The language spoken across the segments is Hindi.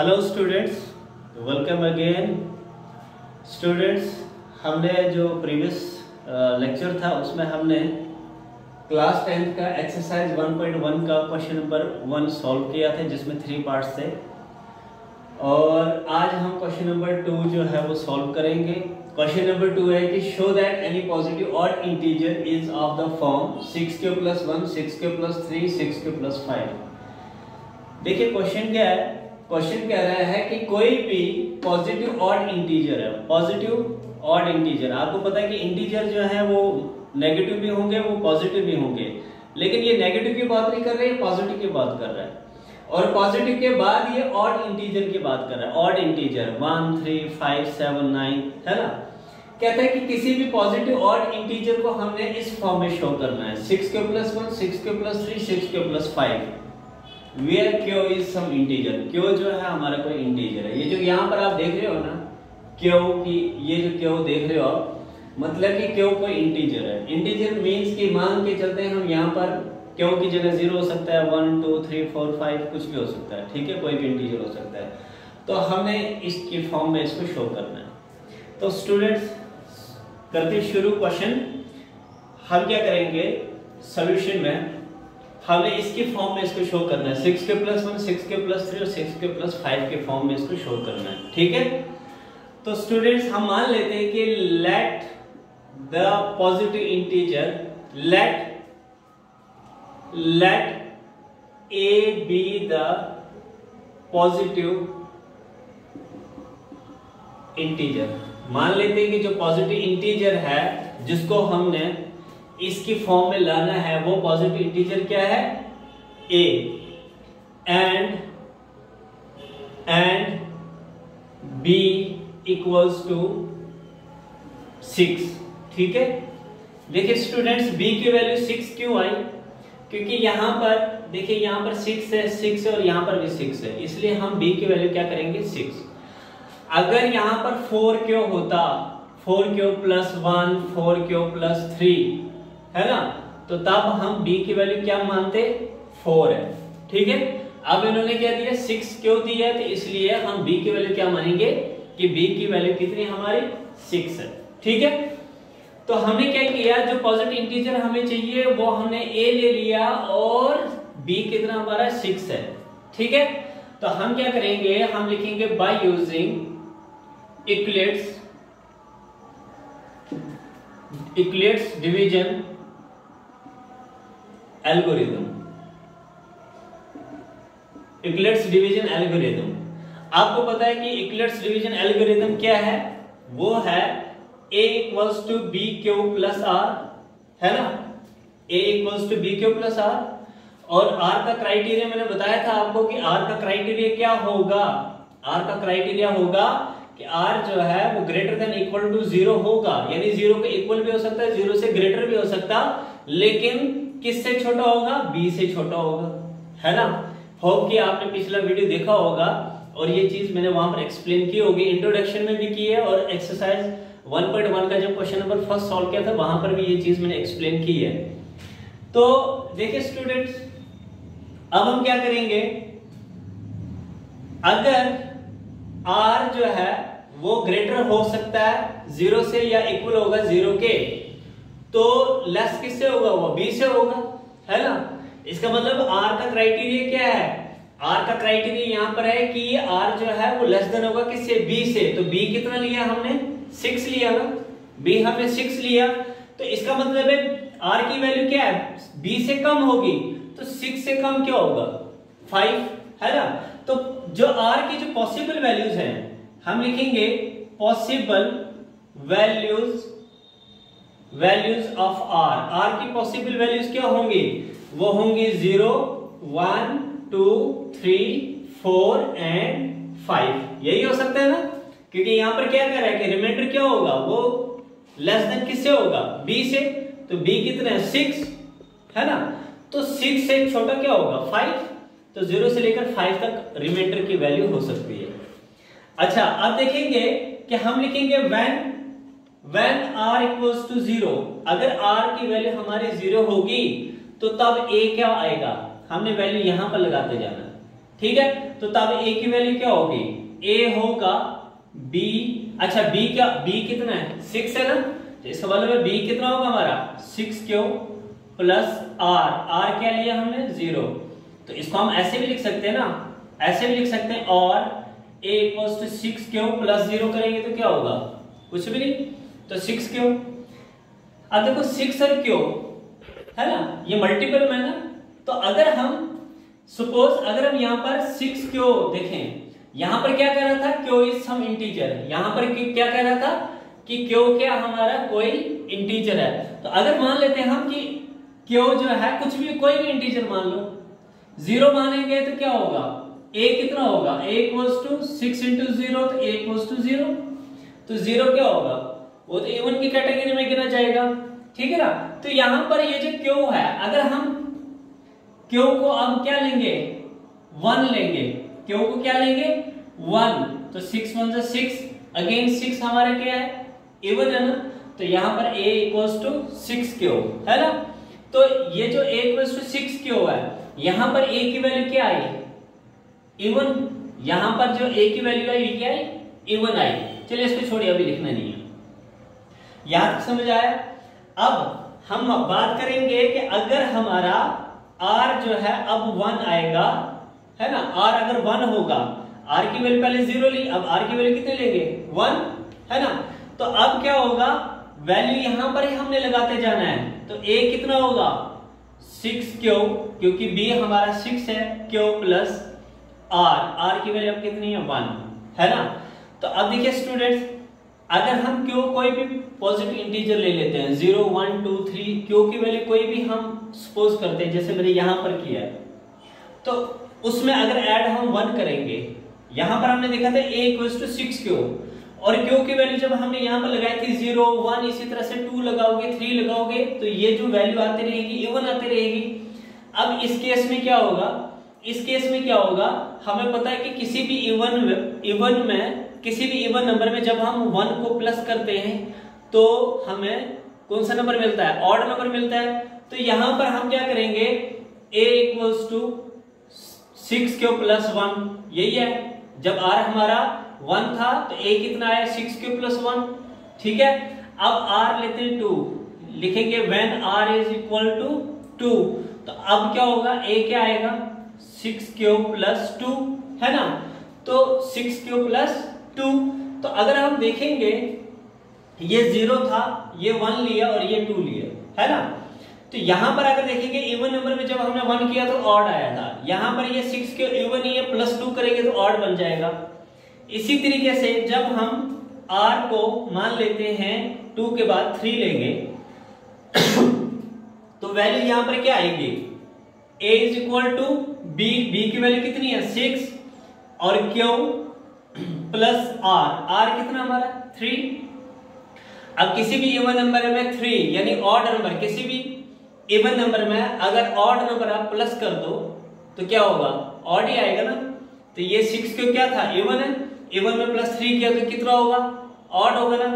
Hello students, welcome again. Students, हमने जो प्रीवियस लेक्चर था उसमें हमने क्लास 10th का एक्सरसाइज 1.1 का क्वेश्चन नंबर 1 सॉल्व किया था, जिसमें 3 पार्ट्स थे। और आज हम क्वेश्चन नंबर 2 जो है वो सॉल्व करेंगे। क्वेश्चन नंबर 2 है कि show that any positive odd integer is of the form 6k + 1, 6k + 3, 6k + 5। देखिए क्वेश्चन क्या है। क्वेश्चन कह रहा है कि कोई भी पॉजिटिव ऑड इंटीजर है। पॉजिटिव ऑड इंटीजर, आपको पता है कि इंटीजर जो है वो नेगेटिव भी होंगे, वो पॉजिटिव भी होंगे, लेकिन ये नेगेटिव की बात नहीं कर रहे हैं, पॉजिटिव की बात कर रहा है। और पॉजिटिव के बाद ये ऑड इंटीजर की बात कर रहा है। ऑड इंटीजर 1, 3, 5, 7, 9 है ना। कहता है कि किसी भी पॉजिटिव ऑड इंटीजर को हमने इस फॉर्म में शो करना है, 6k + 1, 6k + 3, 6k + 5, where q is some integer। q जो है हमारा कोई इंटीजर है। ये जो यहाँ पर आप देख रहे हो ना q की, ये जो q देख रहे हो आप, मतलब कि q कोई इंटीजर है। इंटीजर मींस कि मान के चलते हैं हम, यहाँ पर q की जगह 0 हो सकता है, 1, 2, 3, 4, 5 कुछ भी हो सकता है, ठीक है, कोई भी इंटीजर हो सकता है। तो हमने इसकी फॉर्म में इसको शो करना है। तो स्टूडेंट्स करते शुरू क्वेश्चन। हम क्या करेंगे सॉल्यूशन में, हमें इसकी फॉर्म में इसको शो करना है, 6k + 1, 6k + 3 और 6k + 5 के फॉर्म में इसको शो करना है, ठीक है। तो स्टूडेंट्स हम मान लेते हैं कि let the positive integer, let a be the positive integer. मान लेते हैं कि जो पॉजिटिव इंटीजर है जिसको हमने इसकी फॉर्म में लाना है, वो पॉजिटिव इंटीजर क्या है, a, and b = 6, ठीक है। देखिए स्टूडेंट्स b की वैल्यू 6 क्यों आई, क्योंकि यहां पर देखिए यहाँ पर 6 है और यहां पर भी 6 है, इसलिए हम b की वैल्यू क्या करेंगे 6। अगर यहां पर 4q होता, 4q + 1, 4q + 3 है ना, तो तब हम b की वैल्यू क्या मानते, 4 है, ठीक है। अब इन्होंने क्या दिया, 6 क्यों दिया, तो इसलिए हम b की वैल्यू क्या मानेंगे कि b की वैल्यू कितनी हमारी 6 है, ठीक है। तो हमने क्या किया, जो पॉजिटिव इंटीजर हमें चाहिए वो हमने a ले लिया और b कितना हमारा 6 है, ठीक है। तो हम क्या करेंगे, हम लिखेंगे by using Euclid's division algorithm. Eclipse division algorithm, आपको पता है कि इक्लिप्स डिवीजन एल्गोरिथम क्या है, वो है a = bq + r, है ना, a = bq + r। और r का क्राइटेरिया मैंने बताया था आपको कि r का क्राइटेरिया क्या होगा, r का क्राइटेरिया होगा कि r जो है वो > 0 होगा, यानी 0 के इक्वल भी हो सकता है, 0 से ग्रेटर भी हो सकता, लेकिन किससे छोटा होगा, b से छोटा होगा, है ना। होप कि आपने पिछला वीडियो देखा होगा और ये चीज मैंने वहां पर एक्सप्लेन की होगी, इंट्रोडक्शन में भी की है, और एक्सरसाइज 1.1 का जब क्वेश्चन नंबर 1 सॉल्व किया था वहां पर भी ये चीज मैंने एक्सप्लेन की है। तो देखिए स्टूडेंट्स, अब हम क्या करेंगे, अगर r जो है वो ग्रेटर हो सकता है 0 से या इक्वल होगा 0 के, तो लेस किससे होगा, वो b से होगा, है ना। इसका मतलब r का क्राइटेरिया क्या है, r का क्राइटेरिया यहां पर है कि r जो है वो लेस देन होगा किससे, b से। तो b कितना लिया हमने, 6 लिया ना, b हमने 6 लिया, तो इसका मतलब है r की वैल्यू क्या है, b से कम होगी, तो 6 से कम क्या होगा, 5, है ना। तो जो r की जो पॉसिबल वैल्यूज हैं, हम लिखेंगे possible values of r। r की पॉसिबल वैल्यूज क्या होंगी, वो होंगी 0, 1, 2, 3, 4 एंड 5, यही हो सकता है ना, क्योंकि यहां पर क्या कह रहा है कि रिमाइंडर क्या होगा, वो लेस देन किससे होगा, b से। तो b कितना है, 6, है ना। तो 6 से छोटा क्या होगा, 5, तो 0 से लेकर 5 तक रिमाइंडर की वैल्यू हो सकती है। अच्छा, अब देखेंगे कि हम लिखेंगे when r = 0, अगर r की वैल्यू हमारी 0 होगी तो तब a क्या आएगा, हमने वैल्यू यहां पर लगाते जाना, ठीक है, तो तब a की वैल्यू क्या होगी, a होगा b, अच्छा b क्या, b कितना है 6 है ना, तो इसका मतलब है b कितना होगा हमारा 6q प्लस r क्या लिया हमने 0, तो इसको हम ऐसे भी लिख सकते हैं ना, ऐसे भी लिख सकते हैं, और a equals to 6q plus 0 करेंगे तो क्या होगा, कुछ भी नहीं, तो 6q। अब देखो 6 और q है ना, ये मल्टीपल में है ना, तो अगर हम सपोज अगर हम यहाँ पर 6q देखें, यहाँ पर क्या कह रहा था, q इज सम इंटीजर, यहाँ पर क्या कह रहा था कि q क्या हमारा कोई इंटीजर है, तो अगर मान लेते हैं हम कि q जो है कुछ भी कोई भी इंटीजर मान लो, 0 मानेंगे तो क्या होगा, a कितना होगा, a इक्वल्स टू 6 इंटू 0, तो a इक्वल्स टू 0, तो 0 क्या होगा, वो तो इवन की कैटेगरी में गिना जाएगा, ठीक है ना। तो यहां पर ये जो q है, अगर हम q को अब क्या लेंगे 1 लेंगे, q को क्या लेंगे 1, तो 6 1 जा 6, अगेन 6 हमारा क्या है इवन है ना, तो यहां पर a इक्वल्स टू 6q है ना, तो ये जो a इक्वल्स टू 6q है, यहां पर a की वैल्यू क्या आई इवन, यहां पर जो a की वैल्यू आई क्या आई इवन आई, चलिए इसको छोड़िए अभी लिखना नहीं है, यहां तक समझ आया। अब हम बात करेंगे कि अगर हमारा r जो है अब 1 आएगा है ना, r अगर 1 होगा, r की वैल्यू पहले 0 ली, अब r की वैल्यू कितने लेंगे 1 है ना, तो अब क्या होगा, वैल्यू यहां पर ही हमने लगाते जाना है, तो a कितना होगा 6q, क्योंकि b हमारा 6 है, q प्लस r की वैल्यू अब कितनी है 1 है ना। तो अब देखिए स्टूडेंट्स, अगर हम q कोई भी पॉजिटिव इंटीजर ले लेते हैं 0 1 2 3, q की वैल्यू कोई भी हम सपोज करते हैं, जैसे मैंने यहां पर किया, तो उसमें अगर ऐड हम 1 करेंगे, यहां पर हमने देखा था a इक्वल्स टू 6q, और q की वैल्यू जब हमने यहां पर लगाई थी 0 1, इसी तरह से 2 लगाओगे 3 लगाओगे, तो ये जो वैल्यू आती रहेगी इवन आती रहेगी। अब इस केस में क्या होगा, इस केस में क्या होगा, हमें पता है कि किसी भी इवन में किसी भी इवन नंबर में जब हम 1 को प्लस करते हैं तो हमें कौन सा नंबर मिलता है, ऑड नंबर मिलता है, तो यहां पर हम क्या करेंगे a equals to 6q plus 1, यही है, जब r हमारा 1 था तो a कितना आया 6q प्लस 1, ठीक है। अब r लेते हैं 2, लिखेंगे when r is equal to 2, तो अब क्या होगा, a क्या आएगा 6q प्लस 2 है ना, तो 6q प्लस 2, तो अगर हम देखेंगे ये 0 था, ये 1 लिया और ये 2 लिया है ना, तो यहां पर अगर देखेंगे इवन नंबर में जब हमने 1 किया तो ऑड आया था, यहां पर ये 6q इवन ही है, प्लस 2 करेंगे तो ऑड बन जाएगा। इसी तरीके से जब हम r को मान लेते हैं 2 के बाद 3 लेंगे तो वैल्यू यहां पर क्या आएगी, a is equal to b की वैल्यू कितनी है 6, और q प्लस r कितना हमारा 3। अब किसी भी इवन नंबर में 3 यानी ऑड नंबर, किसी भी इवन नंबर में अगर ऑड नंबर आप प्लस कर दो तो क्या होगा, ऑड ही आएगा ना, तो ये 6 क्यों क्या था इवन है, इवन में प्लस 3 किया तो कितना होगा, ऑड होगा ना।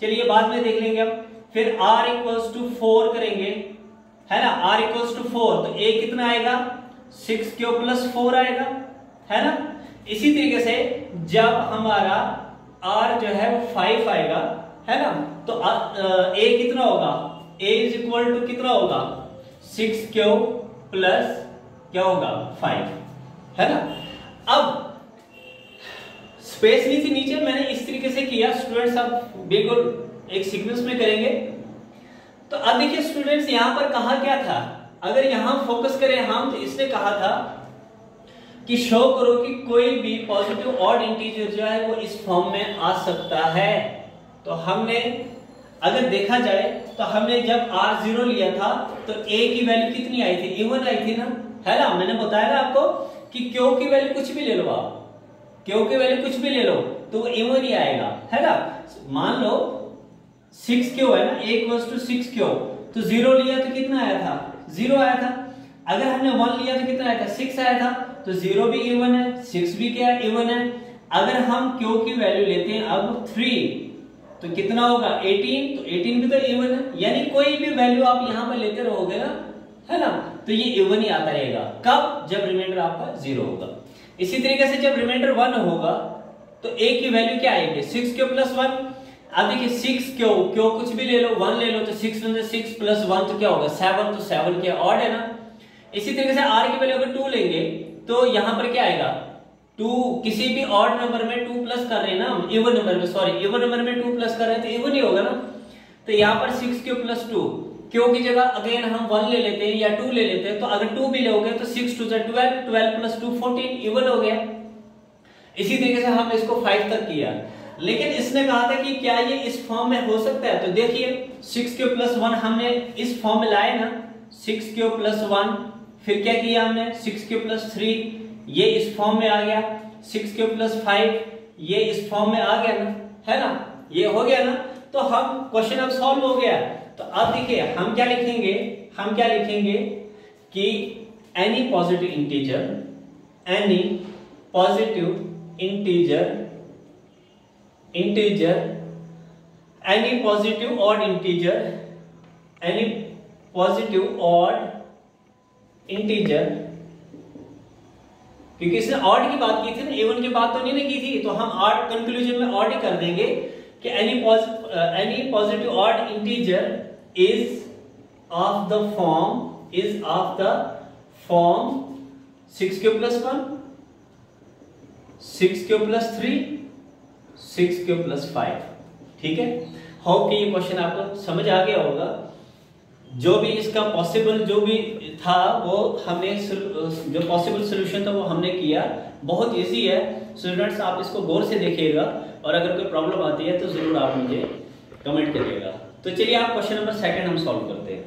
चलिए बाद में देख लेंगे। अब फिर r इक्वल्स टू 4 करेंगे है ना, r इक्वल्स टू 4, तो a कितना आएगा 6q प्लस 4 आएगा है ना। इसी तरीके से जब हमारा r जो है वो 5 आएगा है ना, तो a कितना होगा, a इज इक्वल टू कितना होगा 6q प्लस क्या होगा 5 है ना। अब स्पेस नहीं थी नीचे, मैंने इस तरीके से किया, स्टूडेंट्स आप बिल्कुल एक सीक्वेंस में करेंगे। तो अब देखिए स्टूडेंट्स यहां पर कहा क्या था, अगर यहां फोकस करें हम, तो इसने कहा था कि शो करो कि कोई भी पॉजिटिव ऑड इंटीजर जो है वो इस फॉर्म में आ सकता है। तो हमने अगर देखा जाए तो हमने जब r0 लिया था तो a की वैल्यू कितनी आई थी, इवन आई थी ना, है ना। मैंने बताया ना आपको कि q की वैल्यू कुछ भी ले लो, आप q की वैल्यू कुछ भी ले लो तो वो इवन ही आएगा है ना। मान लो 6q है ना, a इक्वल्स टू 6q, तो 0 लिया तो कितना आया था 0 आया था। अगर हमने 1 लिया तो कितना आया था 6 आया था, तो 0 भी इवन है 6 भी क्या है इवन है। अगर हम q की वैल्यू लेते हैं अब 3 तो कितना होगा 18, तो 18 भी तो इवन है, यानी कोई भी वैल्यू आप यहां पर लेते रहोगे ना, है ना, तो ये इवन ही आता रहेगा। कब, जब रिमाइंडर आपका 0 होगा। इसी तरीके से जब रिमाइंडर 1 होगा तो a की वैल्यू क्या आएगी 6 प्लस 1। अब देखिए 6 क्यों कुछ भी ले लो 1 ले लो तो 6 प्लस 1 तो क्या होगा 7, तो 7 क्या ऑड है ना। इसी तरीके से r की वैल्यू अगर 2 लेंगे तो यहाँ पर क्या आएगा 2, किसी भी ऑड नंबर में 2 प्लस कर रहे हैं ना हम, इवन नंबर में, सॉरी इवन नंबर में 2 प्लस कर रहे हैं तो इवन ही होगा ना। तो यहाँ पर 6 प्लस 2 क्यों की जगह अगेन हम 1 ले लेते हैं या 2 ले लेते हैं, तो अगर 2 भी लोगे तो 6 2 12, 12 प्लस 2 14 इवन हो गया। इसी तरीके से हमने इसको 5 तक किया, लेकिन इसने कहा था कि क्या ये इस फॉर्म में हो सकता है, तो देखिए 6 प्लस 1 हमने इस फॉर्म में लाए ना, 6 प्लस 1, फिर क्या किया हमने 6 प्लस 3 ये इस फॉर्म में आ गया, 6 प्लस 5 ये इस फॉर्म में आ गया ना, है ना, ये हो गया ना। तो हम क्वेश्चन अब सॉल्व हो गया। तो अब देखिए हम क्या लिखेंगे कि any positive integer, any positive integer, any positive odd integer, any positive odd integer, क्योंकि इसने ऑड की बात की थी ना, इवन की बात तो नहीं की थी, तो हम ऑड कंक्लूजन में ऑड ही कर देंगे कि any positive odd integer is of the form 6 plus 1, 6 plus 3, 6 plus 5। ठीक है, होप कि ये क्वेश्चन आपको समझ आ गया होगा। जो भी इसका पॉसिबल जो भी था वो हमने जो पॉसिबल सोल्यूशन था वो हमने किया। बहुत इजी है स्टूडेंट्स, आप इसको गौर से देखिएगा और अगर कोई प्रॉब्लम आती है तो जरूर आप मुझे कमेंट करिएगा। तो चलिए आप क्वेश्चन नंबर 2 हम सॉल्व करते हैं।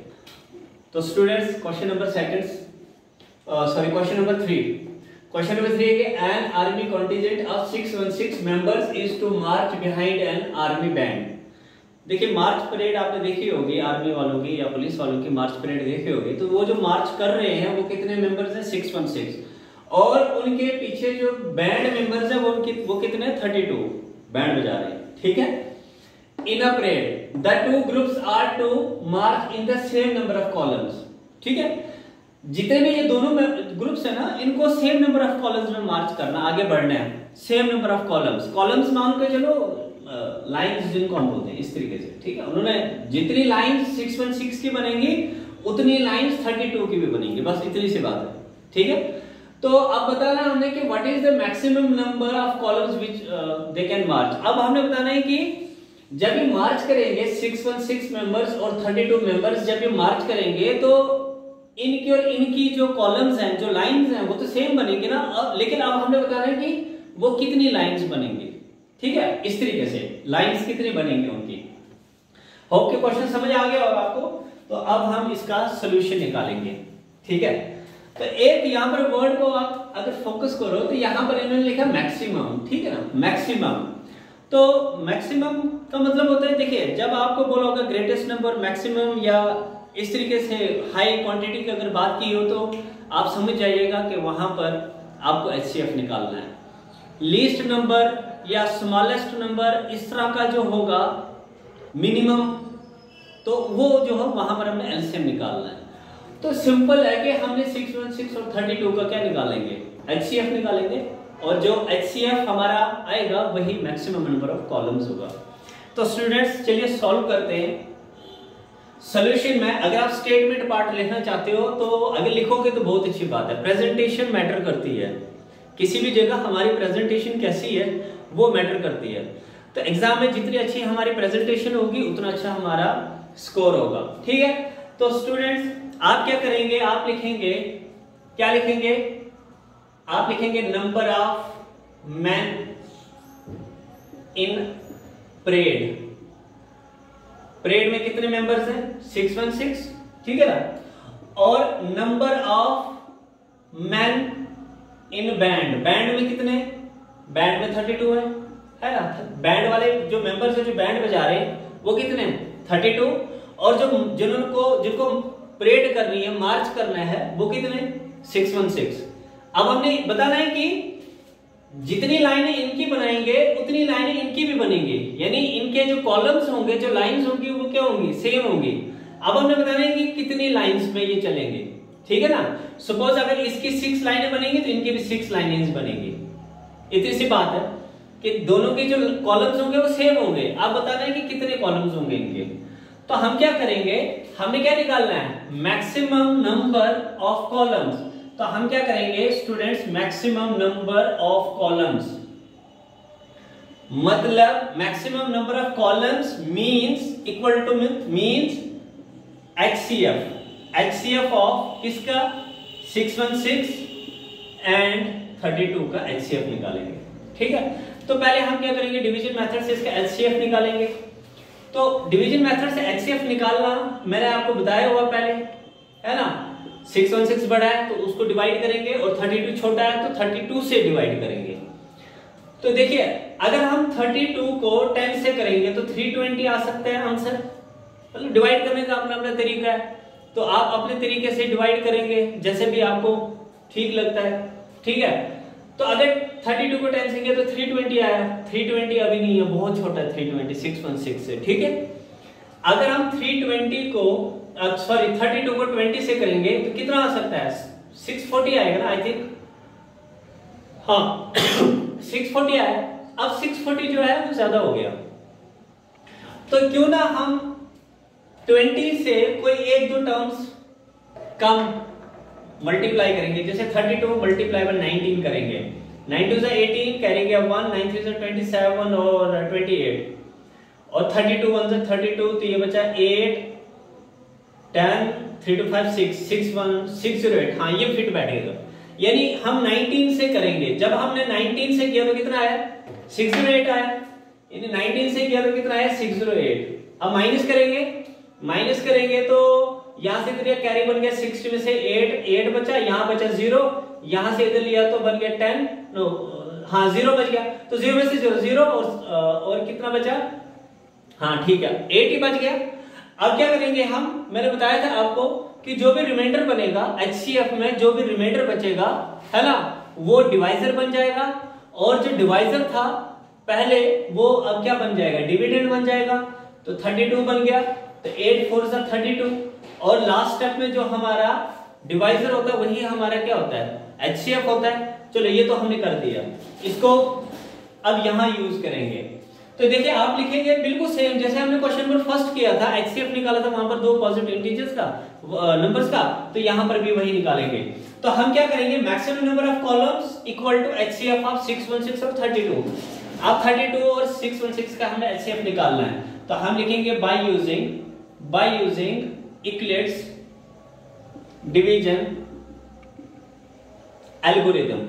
तो स्टूडेंट्स क्वेश्चन नंबर 3 है कि an army contingent of 616 members is to march behind an army band. देखिए मार्च परेड आपने देखी होगी, आर्मी वालों की या पुलिस वालों की मार्च परेड देखी होगी। तो वो जो मार्च कर रहे हैं वो कितने मेंबर्स हैं 616, और उनके पीछे जो बैंड मेंबर्स हैं वो कितने 32 बैंड बजा रहे हैं। ठीक है, in a parade the two groups are to march in the same number of columns. ठीक है, जितने भी ये दोनों ग्रुप्स है ना, इनको सेम नंबर ऑफ कॉलम्स में मार्च करना, आगे बढ़ना है, सेम नंबर ऑफ कॉलम्स मान के चलो, लाइंस जिनको हम बोलते हैं इस तरीके से। ठीक है, उन्होंने जितनी लाइंस 616 की बनेंगी उतनी लाइंस 32 की भी बनेंगी, बस इतनी सी बात है। ठीक है, तो अब बताना हमने कि what is the maximum number of columns which they can march. अब हमने बताना है कि जब ये मार्च करेंगे 616 मेंबर्स और 32 मेंबर्स जब ये मार्च करेंगे तो इनकी और इनकी जो कॉलम्स हैं, जो लाइंस हैं, वो तो सेम बनेंगे ना, लेकिन अब हमने बताना है कि वो कितनी लाइंस बनेंगी। ठीक है, इस तरीके से लाइंस कितनी बनेंगी उनकी। होप के क्वेश्चन समझ आ गया होगा आपको। तो अब हम इसका सॉल्यूशन निकालेंगे। ठीक है, तो एक यहाँ पर वर्ड को आप अगर फोकस करो तो यहाँ पर इन्होंने लिखा मैक्सिमम। ठीक है ना, मैक्सिमम। तो मैक्सिमम का मतलब होता है, देखिए जब आपको बोला होगा ग्रेटेस्ट नंबर, मैक्सिमम या इस तरीके से हाई क्वांटिटी की अगर बात की हो तो आप समझ जाइएगा कि वहां पर आपको HCF निकालना है। लीस्ट नंबर या स्मॉलेस्ट नंबर इस तरह का जो होगा मिनिमम, तो वो जो है वहां पर हमने LCM निकालना है। तो सिंपल है कि हमने 616 और 32 का क्या निकालेंगे, HCF निकालेंगे, और जो HCF हमारा आएगा वही मैक्सिमम नंबर ऑफ कॉलम्स होगा। तो स्टूडेंट्स चलिए सॉल्व करते हैं। सॉल्यूशन में अगर आप स्टेटमेंट पार्ट लिखना चाहते हो तो अगर लिखोगे तो बहुत अच्छी बात है। प्रेजेंटेशन मैटर करती है, किसी भी जगह हमारी प्रेजेंटेशन कैसी है वो मैटर करती है। तो एग्जाम में जितनी अच्छी हमारी प्रेजेंटेशन होगी उतना अच्छा हमारा स्कोर होगा। ठीक है, तो स्टूडेंट्स आप क्या करेंगे, आप लिखेंगे, क्या लिखेंगे, आप लिखेंगे number of man in parade. Parade में कितने मेंबर्स हैं 616। ठीक है ना, और number of man in band, band में कितने, बैंड में 32 है ना। बैंड वाले जो मेंबर्स हैं जो बैंड बजा रहे हैं वो कितने 32, और जो जिनको परेड करनी है, मार्च करना है, वो कितने 616। अब हमने बताना है कि जितनी लाइनें इनकी बनाएंगे उतनी लाइनें इनकी भी बनेंगी, यानी इनके जो कॉलम्स होंगे, जो लाइंस होंगी वो क्या होंगी, सेम होंगी। अब हमने बताना है कि कितनी लाइंस में ये चलेंगे। ठीक है ना। सपोज अगर इसकी 6 लाइनें बनेंगी तो इनकी भी 6 लाइनें बनेंगी। इतनी सी बात है कि दोनों के जो कॉलम्स होंगे वो सेम होंगे। आप बताना है कि कितने कॉलम्स होंगे इनके। तो हम क्या करेंगे, हमने क्या निकालना है, मैक्सिमम नंबर ऑफ कॉलम्स। तो हम क्या करेंगे students, maximum number of columns, मतलब maximum number of columns means equal to means HCF of किसका, 616 एंड 32 का HCF निकालेंगे। ठीक है, तो पहले हम क्या करेंगे, डिवीजन मेथड से इसका HCF निकालेंगे। तो डिवीजन मेथड से HCF निकालना मैंने आपको बताया हुआ पहले, है ना। 616 बड़ा है तो उसको डिवाइड करेंगे और 32 छोटा है तो 32 से डिवाइड करेंगे। तो देखिए अगर हम 32 को 10 से करेंगे तो 320 आ सकता है आंसर। मतलब डिवाइड करने का अपना अपना तरीका है, तो आप अपने तरीके से डिवाइड करेंगे जैसे भी आपको ठीक लगता है। ठीक है, तो अगर 32 को 10 से किया तो 320 आया। 320 अभी नहीं है, बहुत छोटा है 320 616 से। ठीक है, अगर हम 320 को 32 को 20 से करेंगे तो कितना आ सकता है, 640 आएगा ना आई थिंक। हाँ 640 आया। अब 640 जो है वो ज्यादा हो गया, तो क्यों ना हम 20 से कोई एक दो टर्म्स कम मल्टीप्लाई करेंगे। जैसे 32 मल्टीप्लाई बाय 19 करेंगे, 9 2 18, कैरी गया 1, 9 3 27 और 28, और 32 1 से 32, तो ये बचा 8 10 3 2 5 6 6 1 608। हाँ ये फिट बैठेगा, यानी हम 19 से करेंगे। जब हमने 19 से किया तो कितना आया, 608 आया। यानी 19 से किया तो कितना आया, 608। अब माइनस करेंगे तो यहां से इधर कैरी बन गया 60 में से 8 बचा, यहां बचा 0, यहां से इधर लिया तो बन गया 10, नो हाँ 0 बच गया, तो 0 में से 0 और कितना बचा, हाँ ठीक है 8 ही बच गया। अब क्या करेंगे हम, मैंने बताया था आपको कि जो भी रिमाइंडर बनेगा HCF में, जो भी रिमाइंडर बचेगा है ना, वो डिवाइजर बन जाएगा, और जो डिवाइजर था पहले वो अब क्या बन जाएगा, डिविडेंड बन जाएगा। तो 32 बन गया, तो 8 4 जा 32, और लास्ट स्टेप में जो हमारा डिवाइजर होता है वही हमारा क्या होता है, HCF होता है। चलो ये तो हमने कर दिया, इसको अब यहां यूज करेंगे। तो देखिए आप लिखेंगे बिल्कुल सेम जैसे हमने क्वेश्चन नंबर फर्स्ट किया था, HCF निकाला था वहां पर दो पॉजिटिव इंटीजर्स का नंबर्स का, तो यहां पर भी वही निकालेंगे। तो हम क्या करेंगे, maximum number of columns equal to HCF of 616 और 32। अब 32 और 616 का हमें HCF निकालना है, तो हम लिखेंगे by using Euclid's division algorithm.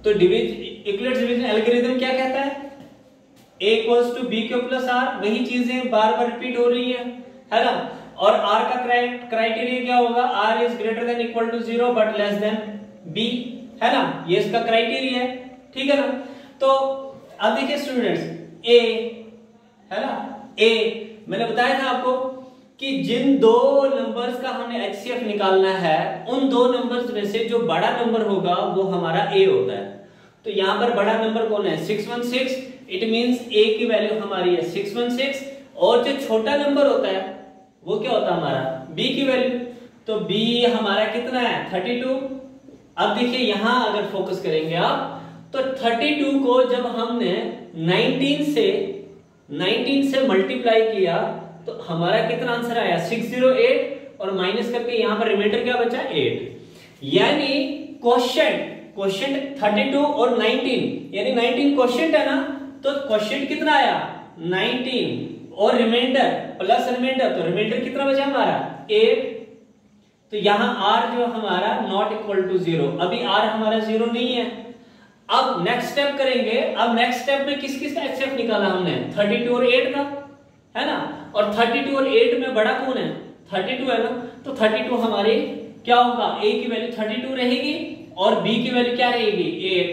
तो इक्लिप्स डिवीजन एल्गोरिथम क्या कहता है, A equals to B Q plus R, वही चीजें बार बार रिपीट हो रही है ना। और R का क्राइटेरिया क्या होगा, R is greater than equal to 0 but less than B, है ना, ये इसका क्राइटेरिया है। ठीक है ना। तो अब देखिए स्टूडेंट्स, A है ना, A मैंने बताया था आपको कि जिन दो नंबर्स का हमने HCF निकालना है, उन दो नंबर्स में से जो बड़ा नंबर होगा वो हमारा A होता है। तो यहां पर बड़ा नंबर कौन है, 616, इट मींस A की वैल्यू हमारी है 616, और जो छोटा नंबर होता है वो क्या होता है हमारा, B की वैल्यू। तो B हमारा कितना है, 32। अब देखिए यहां अगर फोकस करेंगे आप, तो 32 को जब हमने 19 से मल्टीप्लाई किया तो हमारा कितना आंसर आया, 608, और माइनस करके यहां पर रिमाइंडर क्या बचा, 8। यानी क्वोशिएंट 32 और 19, यानी 19 क्वोशिएंट है ना, तो क्वोशिएंट कितना आया 19, और रिमाइंडर प्लस रिमाइंडर, तो रिमाइंडर कितना बचा हमारा 8। तो यहां r जो हमारा नॉट इक्वल टू 0, अभी r हमारा 0 नहीं है। अब नेक्स्ट स्टेप करेंगे, अब नेक्स्ट स्टेप में किस किस का HCF निकाला हमने, 32 और 8 का, है ना, और 32 और 8 में बड़ा कौन है, 32 है ना। तो 32 हमारे क्या होगा, A की वैल्यू 32 रहेगी और B की वैल्यू क्या रहेगी, 8।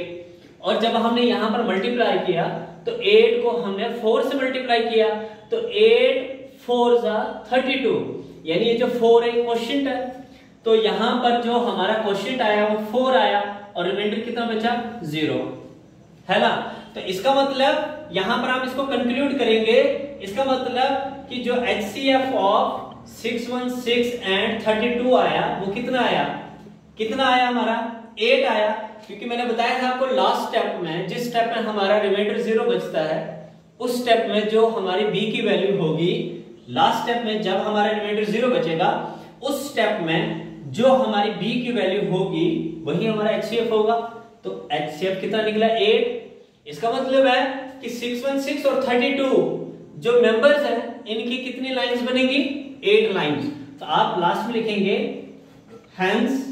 और जब हमने यहां पर मल्टीप्लाई किया तो 8 को हमने 4 से मल्टीप्लाई किया, तो 8 4 जा 32, यानी ये जो 4 है क्वोशिएंट है, तो यहां पर जो हमारा क्वोशिएंट आया वो 4 आया, और रिमाइंडर कितना बचा, 0, है ना। तो इसका मतलब यहां पर हम इसको कंक्लूड करेंगे, इसका मतलब कि जो HCF ऑफ 616 एंड 32 आया, वो कितना आया हमारा 8 आया, क्योंकि मैंने बताया था आपको लास्ट स्टेप में, जिस स्टेप में हमारा रिमाइंडर 0 बचता है, उस स्टेप में जो हमारी b की वैल्यू होगी, लास्ट स्टेप में जब हमारा रिमाइंडर 0 बचेगा, उस स्टेप में जो हमारी b की वैल्यू होगी वही हमारा HCF होगा। तो HCF कितना निकला 8। इसका मतलब है कि 616 और 32 जो मेंबर्स हैं इनकी कितनी लाइंस बनेगी 8 लाइंस। तो आप लास्ट में लिखेंगे hence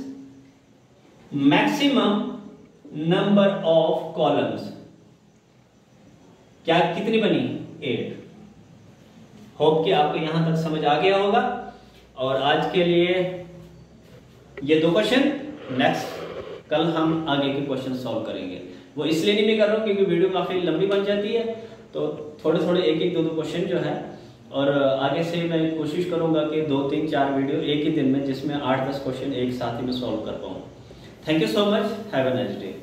maximum number of columns क्या कितनी बनी 8। होप कि आपको यहां तक समझ आ गया होगा। और आज के लिए ये 2 क्वेश्चन, नेक्स्ट कल हम आगे के क्वेश्चन सॉल्व करेंगे। वो इसलिए नहीं मैं कर रहा हूं क्योंकि वीडियो काफी लंबी बन जाती है, तो थोड़े थोड़े एक एक 2 क्वेश्चन जो है, और आगे से मैं कोशिश करूंगा कि 2 3 4 वीडियो एक ही दिन में, जिसमें 8 10 क्वेश्चन एक साथ ही में सॉल्व कर पाऊं। Thank you so much, have a nice day.